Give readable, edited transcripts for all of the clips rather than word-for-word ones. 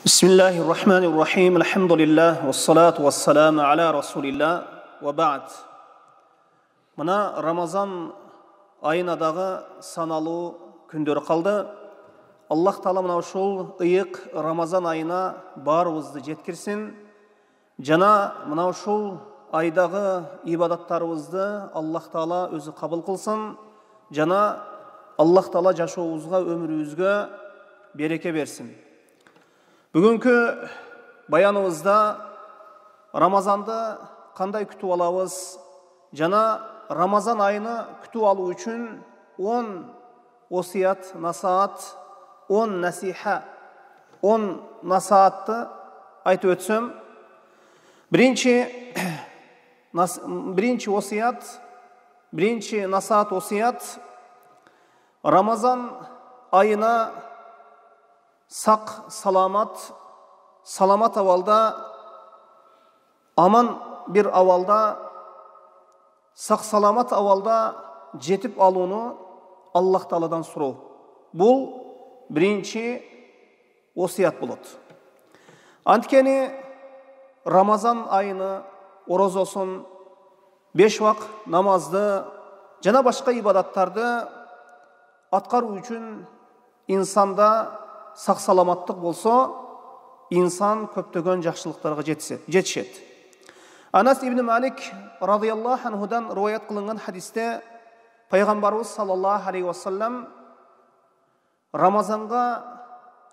Bismillahirrahmanirrahim. Elhamdülillah ve salatu ve selamu ala Resulillah ve ba'd. Mına Ramazan ayınaдағы саналу күндер қалды. Аллах Таала мына ушул ыйык Рамазан айына барыбызды жеткирсин. Жана мына ушул айдагы ибадаттарыбызды Аллах Таала өзү кабыл кылсын. Жана Аллах Таала жашообузга, өмүрүбүзгө береке берсин. Бүгінгі баянымызда Рамазанды қандай күтіп алабыз, жана Рамазан айыны күтіп алу үшін 10 осият, насаат, 10 насиха, 10 насаатты айтып өтсем. Бірінші осият, бірінші насаат осият Рамазан айына сақ, саламат авалда, аман бір авалда, сақ саламат авалда жетіп алуыны Аллах Тааладан сұрау. Бұл бірінші осият болады. Анткени Рамазан айыны оразасын, 5 вақ намазды, жана башка ибадаттарды аткаруу үчүн инсанда сақ саламаттық болса, инсан көптөгөн жакшылыктарга жетишет. Анас ибн Малик радияллаху анхудан риwayat кылынган хадисте пайгамбарыбыз саллаллаху алейхи ва саллям Рамазанга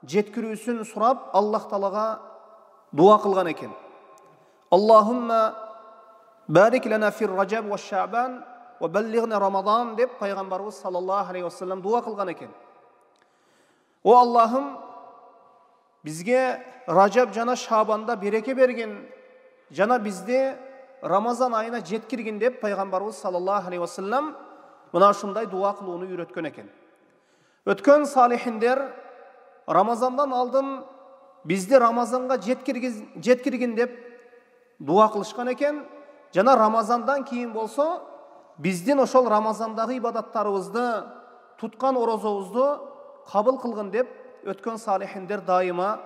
жеткирүүсүн сурап, Аллах Таалага дуа кылган экен. Аллахумма барик лана фир Раджаб ва Шаъбан ва баллигна Рамадан деп пайгамбарыбыз саллаллаху алейхи ва саллям дуа кылган экен. O Allah'ım bizge Racab jana Şaban'da bereke bergin, jana bizde Ramazan ayına jetkirgin dep Peygamberimiz sallallahu aleyhi ve sellem mına şunday dua kılууну үйrөткөн экен. Өткөн салихиндер Рамазандан алдын bizde Ramazanга jetkirgin dep дуа кылышкан экен. Жана Рамазандан кийин болсо биздин ошол Рамазандагы ибадаттарыбызды, туткан оразабызды kabul kılgın dep ötkön salihinder daima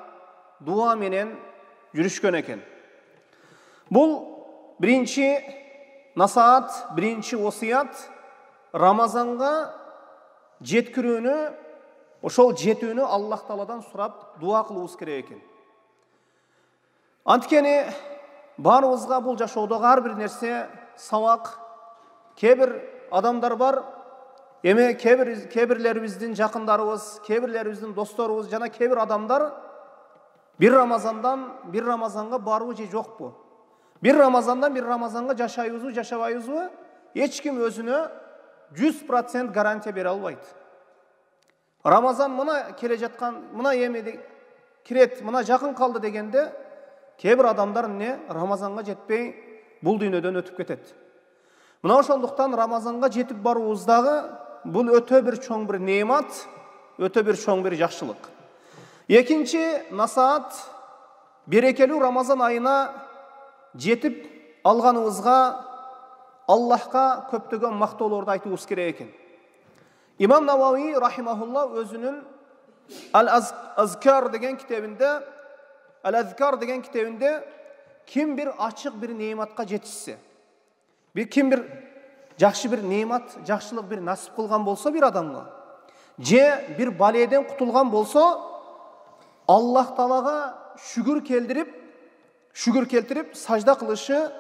dua menen жүрүшкөн экен. Бул биринчи насаат, биринчи осият Рамазанга жеткирүүнү, ошол жетүүнү Аллах Тааладан сурап дуа кылуубуз керек экен. Анткени баарыбызга бул жашоодогу ар бир нерсе сабак. Кээ бир адамдар бар, эми кебирлерибиздин жакындарыбыз, кебирлерибиздин досторубуз жана кебир адамдар бир Рамазандан бир Рамазанга барбы же жокпу? Бир Рамазандан бир Рамазанга жашайбызбы, жашабайбызбы? Эч ким өзүнө 100% гарантия бере албайт. Рамазан мына келе жаткан, мына эми кирет, мына жакын калды дегенде кебир адамдар Рамазанга жетпей бул дүйнөдөн өтүп кетет. Мына ошондуктан Рамазанга жетип баруубуздагы бул өтө бир чоң бир неемат, өтө бир чоң бир жакшылык. Экинчи насаат берекелүү Рамазан айына жетип алганыбызга Аллахка көптөгөн мактоолорду айтуубуз керек экен. Имам Навауи рахимахулла өзүнүн Ал-Азкар деген китебинде ким бир ачык бир неематка жетишсе, ким бир жакшы бир неемат, жакшылык бир насип кылган болсо бир адамга, же бир баледен кутулган болсо, Аллах Таалага шүгүр келтирип сажда кылышы,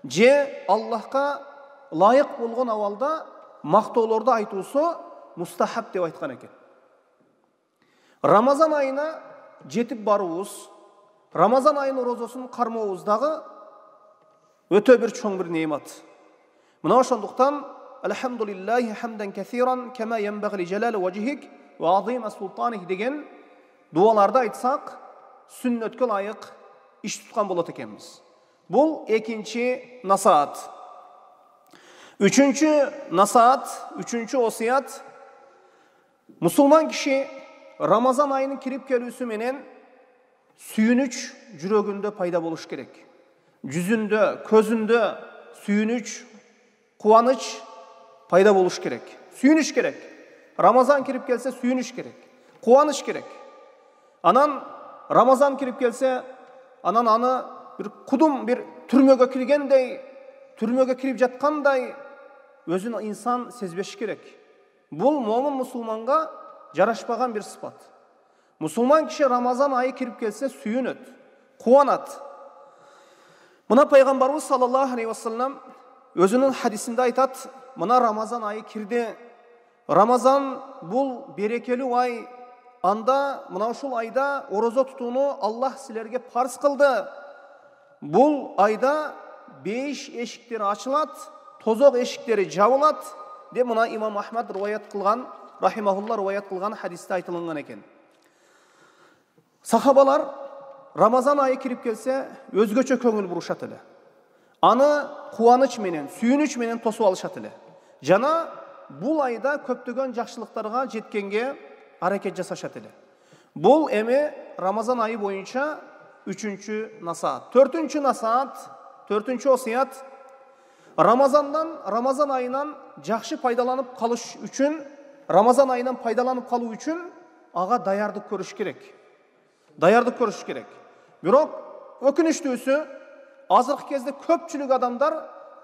же Аллахка лайык болгон абалда мактоолорду айтуусу мустахаб деп айткан экен. Рамазан айына жетип баруубуз, Рамазан айынын оразасын кармообуздагы өтө бир чоң бир неемат. Мына ошондуктан Алхамдулиллахи хамдан касиран кама янбагhi ли жалали важхик ва азима султаних деген дуаларды айтсак, сүннөткө ылайык иш туткан болот экенбиз. Бул экинчи насаат. Үчүнчү насаат, үчүнчү осият мусулман киши Рамазан айынын кирип келүүсү менен сүйүнүч жүрөгүндө пайда болуш керек. Жүзүндө, көзүндө сүйүнүч, кубаныч пайда болуш керек. Сүйүнүш керек. Рамазан кирип келсе сүйүнүш керек. Кубаныч керек. Анан Рамазан кирип келсе, анан аны bir kudum bir türmöge kirgендей, türmöge kirip жаткандай өзүн инсан сезбеш керек. Бул момун мусулманга жарашпаган bir sıfat. Мусулман киши Рамазан айы кирип келсе сүйүнөт, кубанат. Мына пайгамбарыбыз саллаллаху алейхи ва саллям өзүнүн хадисинде айтат, мына Рамазан айы кирди. Рамазан бул берекелүү ай. Анда мына ушул айда орозо тутууну Аллах силерге парз кылды. Бул айда беш эшиктери ачылат, тозок эшиктери жабылат деп мына имам Ахмад риваят кылган, рахимахулла риваят кылган хадисте айтылган экен. Сахабалар Рамазан айы кирип келсе өзгөчө көңүл бурушат эле. Аны кубаныч менен, сүйүнүч менен тосуп алышат эле. Жана бул айда көптөгөн жакшылыктарга жеткенге аракет жасашат эле. Бул эми Рамазан айы боюнча 3-чү насаат. 4-чү насаат, 4-чү осуят Рамазан айынан жакшы пайдаланып калыш үчүн, Рамазан айынан пайдаланып калуу үчүн ага даярдык көрүш керек. Даярдык көрүш керек. Бирок өкүнүчтүүсү, азыркы кезде көпчүлүк адамдар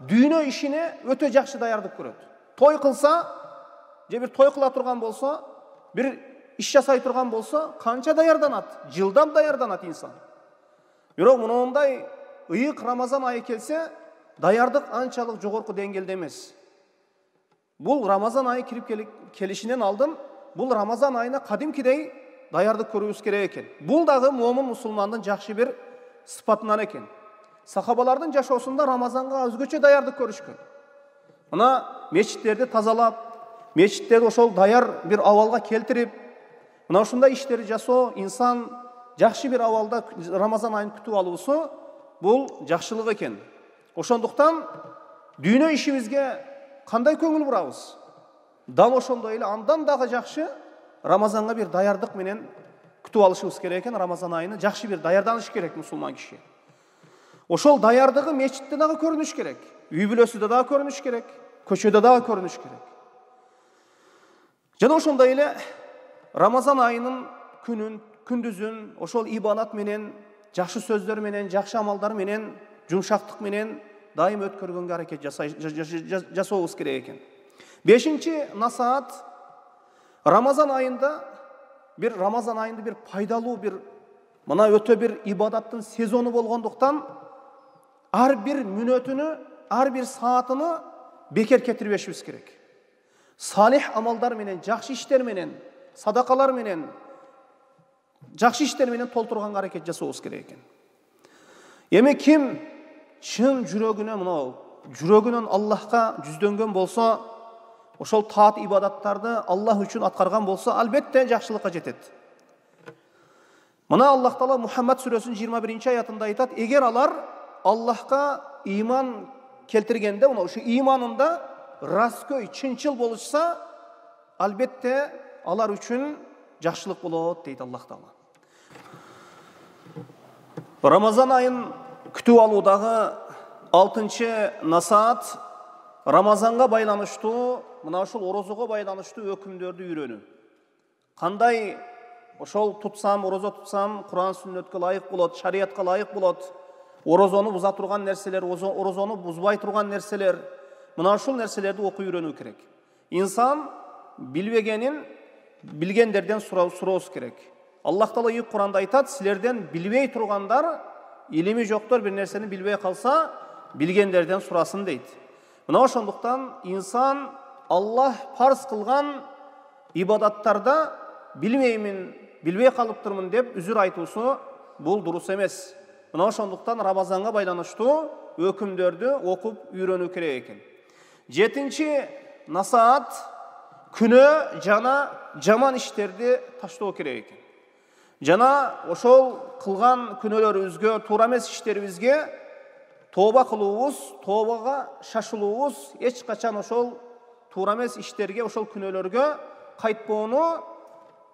дүйнө ишине өтө жакшы даярдык көрөт. Той кылса, же бир той кыла турган болсо, bir iş жасай турган болсо, канча даярданат? Жылдам даярданат инсан. Бирок мындай ыйык Рамазан айы келсе, даярдык анчалык жогорку деңгээлде эмес. Бул Рамазан айы кирип келишинен алдын, бул Рамазан айына кадимкидей даярдык көрүүбүз керек экен. Бул дагы момун мусулмандын жакшы бир сыпатынан экен. Сахабалардын жашоосунда Рамазанга өзгөчө даярдык көрүшкөн. Мына мечиттерди тазалап, мечиттерди ошол даяр бир абалга келтирип, мына ушундай иштерди жасоо, инсан жакшы бир абалда Рамазан айын күтүп алуусу бул жакшылык экен. Ошондуктан дүйнө ишибизге кандай көңүл бурабыз? Дал ошондой эле андан дагы жакшы Рамазанга бир даярдык менен күтүп алышыбыз керек экен. Рамазан айыны жакшы бир даярданыш керек мусулман киши. Ошол даярдыгы мечитте дагы көрүнүш керек, үй бүлөсүдө дагы көрүнүш керек, көчөдө дагы көрүнүш керек. Жана ошондой эле Рамазан айынын күнүн, күндүзүн ошол ибадат менен, жакшы сөздөр менен, жакшы амалдар менен, жумшактык менен дайым өткөргөнгө аракет жасообуз керек экен. 5-чи насаат Рамазан айында бир пайдалуу бир мына өтө бир ибадаттын сезону болгондуктан ар бир мүнөтүнү, ар бир саатыны бекер кетирбешибиз керек. Салих амалдар менен, жакшы иштер менен, садакалар менен, жакшы иштер менен толтурганга аракет жасообуз керек экен. Эми ким чын жүрөгүнөн Аллахка жүздөнгөн болсо, ошол таат ибадаттарды Аллах үчүн аткарган болсо, албетте жакшылыкка жетет. Мына Аллах Таала Мухаммад сүрөсүнүн 21-чи аятында айтат: эгер алар Аллахка иман келтиргенде, ошо иманында раскөй, чынчыл болушса, албетте алар үчүн жакшылык болот дейт Аллах Таала. Рамазан айын күтүп алуудагы 6-чы насаат Рамазанга байланыштуу, мына ошол орозого байланыштуу өкүмдөрдү үйрөнүү. Кандай ошол тутсам, орозо тутсам, Куран сүннөткө ылайык болот, шариятка ылайык болот. Орозону буза турган нерселер, орозону бузбай турган нерселер, мына ушул нерселерди окуп үйрөнүү керек. Инсан билбегенин билгендерден сурообуз керек. Аллах Таала ийик Куранда айтат: силерден билбей тургандар, илими жоктор бир нерсени билбей калса, билгендерден сурасын дейт. Мына ошондуктан инсан Аллах парз кылган ибадаттарда билмеймин, билбей калыптырмын деп үзүр айтуусу бул дурус эмес. Мына ошондуктан Рамазанга байланыштуу өкүмдөрдү окуп үйрөнүү керек экен. 7-чи насаат күнөө жана жаман иштерди таштоо керек экен. Жана ошол кылган күнөөлөрүбүзгө, туура эмес иштерибизге тооба кылуубуз, тообага шашылуубуз, эч качан ошол туура эмес иштерге, ошол күнөөлөргө кайтпоону,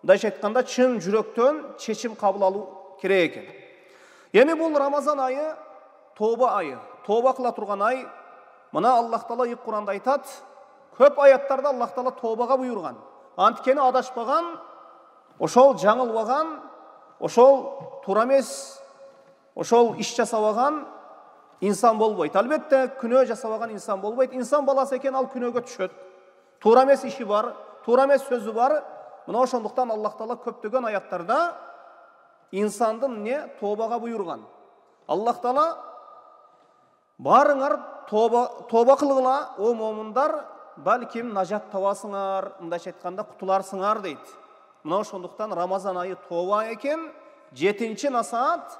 дайча айтканда чын жүрөктөн чечим кабыл алуу керек экен. Эми бул Рамазан айы тооба айы, тооба кыла турган ай. Мына Аллах Таала ийик Куранда айтат, көп аяттарда Аллах Таала тообага буйрган. Анткени адашпаган, ошол жаңылбаган, ошол туура эмес ошол иш жасабаган инсан болбойт. Албетте күнөө жасабаган инсан болбойт. Инсан баласы экен, ал күнөөгө түшөт. Туура эмес иши бар, туура эмес сөзү бар. Мына ошондуктан Аллах Таала көптөгөн аяттарда инсандын тобага буйрган. Аллах Таала барыңар тоба кылгыла, о момундар, балким нажат табасыңар, мындайча айтканда кутуларсыңар дейт. Мына ошондуктан Рамазан айы тоба экен, 7-чи насаат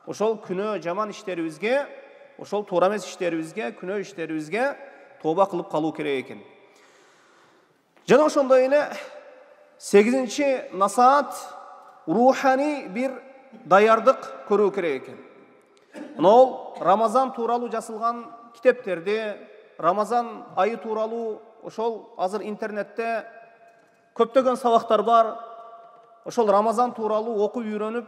ошол күнөө жаман иштерибизге, ошол туура эмес иштерибизге, күнөө иштерибизге тоба кылып калуу керек экен. Жана ошондой эле 8-чи насаат рухани бир даярдык көрүү керек экен. Ол Рамазан тууралуу жазылган китептерди, Рамазан айы тууралуу ошол азыр интернетте көптөгөн сабактар бар. Ошол Рамазан тууралуу окуп үйрөнүп,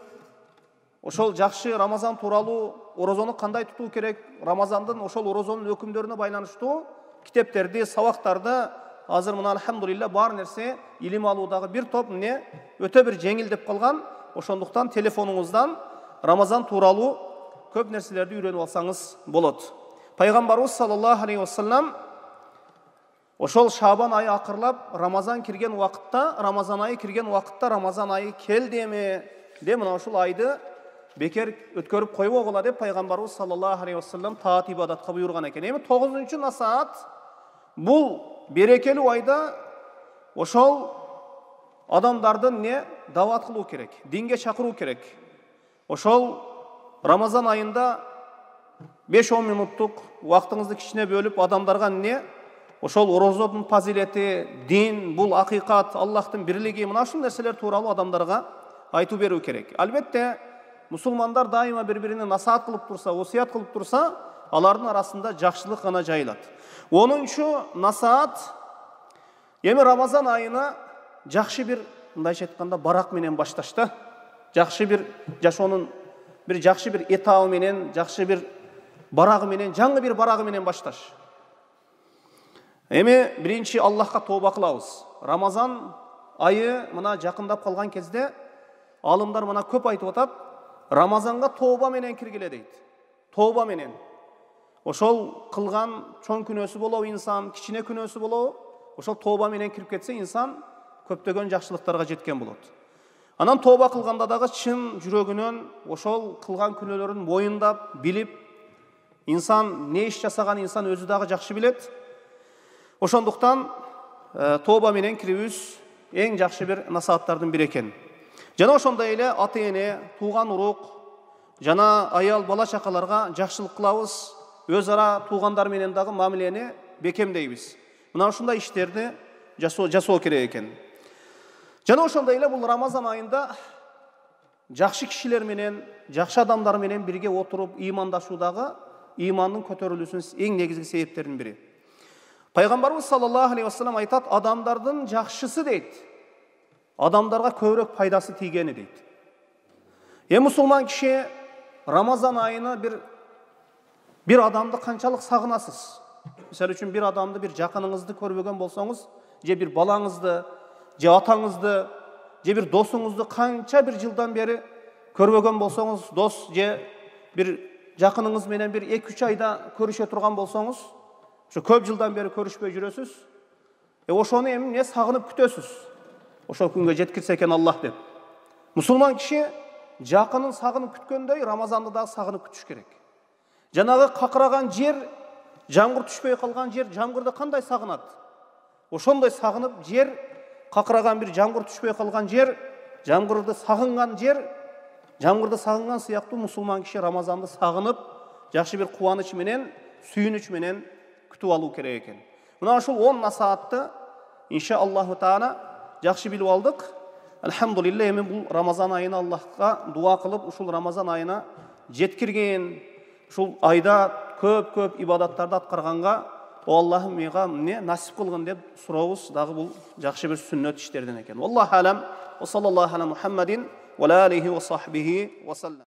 ошол жакшы Рамазан тууралуу орозону кандай тутуу керек, Рамазандын ошол орозонун өкүмдөрүнө байланыштуу китептерди, сабактарды азыр мына алхамдулилла бар нерсе илим алуудагы бир топ өтө бир жеңилдеп калган. Ошондуктан телефонуңуздан Рамазан тууралуу көп нерселерди үйрөнүп алсаңыз болот. Пайгамбарыбыз саллаллаху алейхи вассалам ошол Шабан айы акырлап Рамазан кирген убакытта, Рамазан айы кирген убакытта Рамазан айы келди эми деп мына ушул айды бекер өткөрүп койбогула деп Пайгамбарыбыз саллаллаху алейхи вассалам таат ибадатка буйрган экен. Эми 9-чу насаат бул берекелүү айда ошол адамдардын дават кылуу керек, динге чакыруу керек. Ошол Рамазан айында 5-10 минуттук убактыңызды кичине бөлүп адамдарга ошол орозодун фазилети, дин, бул акыйкат, Аллахтын бирлиги, мына ушул нерселер тууралуу адамдарга айтуу берүү керек. Албетте мусулмандар дайыма бири-бирине насаат кылып турса, осуят кылып турса, алардын арасында жакшылык гана жайылат. 10-чу насаат эми Рамазан айына жакшы бир, мындайча айтканда, барак менен башташта, жакшы бир жашоонун бир жакшы бир этабы менен, жакшы бир барагы менен, жаңы бир барагы менен башташ. Эми биринчи Аллахка тоба кылабыз. Рамазан айы мына жакындап калган кезде алымдар мына көп айтып атат, Рамазанга тоба менен киргиле дейт. Тоба менен. Ошол кылган чоң күнөөсү болобу инсан, кичине күнөөсү болобу, ошол тоба менен кирип кетсе инсан көптөгөн жакшылыктарга жеткен болот. Анан тоба кылганда дагы чын жүрөгүнөн ошол кылган күнөөлөрүн моюндап, билип, инсан не иш жасаган инсан өзү дагы жакшы билет. Ошондуктан тоба менен кирүүбүз эң жакшы бир насааттардын бири экен. Жана ошондой эле ата-эне, тууган урук, жана аял бала чакаларга жакшылык кылабыз, өз ара туугандар менен дагы мамилени бекемдейбиз. Мына ушундай иштерди жасоо керек экен. Жана ошондой эле бул Рамазан айында жакшы кишилер менен, жакшы адамдар менен бирге отуруп ыймандашуудагы ыймандын көтөрүлүүсүнүн эң негизги себептеринин бири. Пайгамбарыбыз саллаллаху алейхи вассалам айтат, адамдардын жакшысы дейт, адамдарга көбүрөөк пайдасы тийгени дейт. Мусулман киши Рамазан айына бир адамды канчалык сагынасыз? Мисалы үчүн бир адамды, бир жакыныңызды көрбөгөн болсоңуз, же бир балаңызды, же атаңызды, же бир досуңузду канча бир жылдан бери көрбөгөн болсоңуз, дос же бир жакыныңыз менен бир 2-3 айда көрүшө турган болсоңуз, ошо көп жылдан бери көрүшпөй жүрөсүз. Ошону эми сагынып күтөсүз. Ошол күнгө жеткирсе экен Аллах деп. Мусулман киши жакынын сагынып күткөндөй Рамазанды дагы сагынып күтүш керек. Жанагы какыраган жер, жамгыр түшпөй калган жер, жамгырды кандай сагынат? Ошондой сагынып жер, какыраган бир жамгыр түшпөй калган жер, жамгырды сагынган жер, жамгырды сагынган сыяктуу мусулман киши Рамазанды сагынып, жакшы бир кубаныч менен, сүйүнүч менен күтүп алуу керек экен. Мына ушул 10 насаатты иншаллаху таала жакшы билип алдык. Алхамдулилла, эми бул Рамазан айына Аллахка дуа кылып, ушул Рамазан айына жеткирген, ушул айда көп ибадаттарды аткарганга Аллахым мага насип кылгын деп сурообуз дагы бул жакшы бир сүннөт иштерден экен. Аллаху алам. Ва саллаллаху аля Мухаммадин ва алейхи ва сахбихи ва саллам.